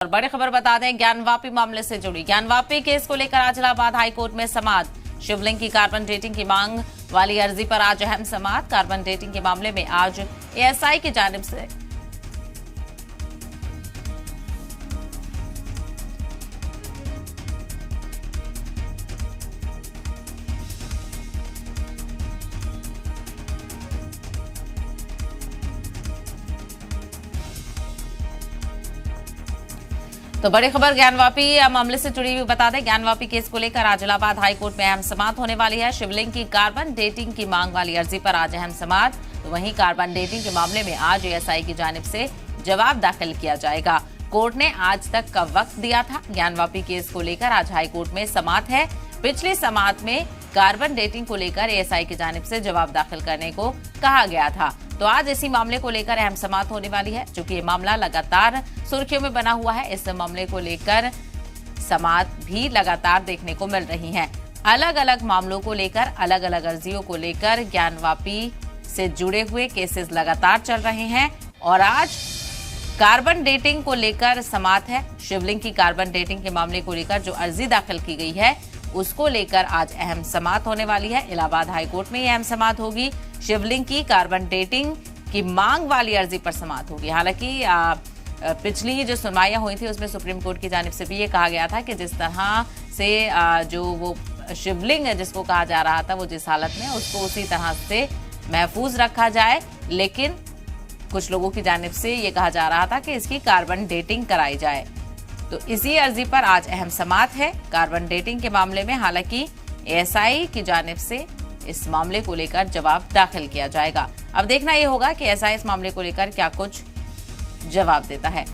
और बड़ी खबर बता दें, ज्ञानवापी मामले से जुड़ी। ज्ञानवापी केस को लेकर आज इलाहाबाद हाईकोर्ट में समाअत। शिवलिंग की कार्बन डेटिंग की मांग वाली अर्जी पर आज अहम समाअत। कार्बन डेटिंग के मामले में आज एएसआई की जानिब से तो बड़ी खबर ज्ञानवापी मामले से जुड़ी हुई बता दें, ज्ञानवापी केस को लेकर आज इलाहाबाद हाईकोर्ट में अहम समाअत होने वाली है। शिवलिंग की कार्बन डेटिंग की मांग वाली अर्जी पर आज अहम समाअत। तो वहीं कार्बन डेटिंग के मामले में आज एएसआई की जानिब से जवाब दाखिल किया जाएगा। कोर्ट ने आज तक का वक्त दिया था। ज्ञानवापी केस को लेकर आज हाईकोर्ट में समाअत है। पिछली समाअत में कार्बन डेटिंग को लेकर एएसआई की जानिब से जवाब दाखिल करने को कहा गया था। तो आज इसी मामले को लेकर अहम समाअत होने वाली है। चूंकि ये मामला लगातार सुर्खियों में बना हुआ है, इस मामले को लेकर समाअत भी लगातार देखने को मिल रही है। अलग अलग मामलों को लेकर, अलग अलग अर्जियों को लेकर ज्ञानवापी से जुड़े हुए केसेस लगातार चल रहे हैं और आज कार्बन डेटिंग को लेकर समाअत है। शिवलिंग की कार्बन डेटिंग के मामले को लेकर जो अर्जी दाखिल की गई है उसको लेकर आज अहम समाअत होने वाली है। इलाहाबाद हाईकोर्ट में यह अहम समाअत होगी। शिवलिंग की कार्बन डेटिंग की मांग वाली अर्जी पर समाअत होगी। हालांकि पिछली जो सुनवाइयां हुई थी उसमें सुप्रीम कोर्ट की जानिब से भी ये कहा गया था कि जिस तरह से जो वो शिवलिंग है जिसको कहा जा रहा था वो जिस हालत में उसको उसी तरह से महफूज रखा जाए, लेकिन कुछ लोगों की जानिब से ये कहा जा रहा था कि इसकी कार्बन डेटिंग कराई जाए। तो इसी अर्जी पर आज अहम समाअत है कार्बन डेटिंग के मामले में। हालांकि एएसआई की जानिब से इस मामले को लेकर जवाब दाखिल किया जाएगा। अब देखना यह होगा कि एएसआई इस मामले को लेकर क्या कुछ जवाब देता है।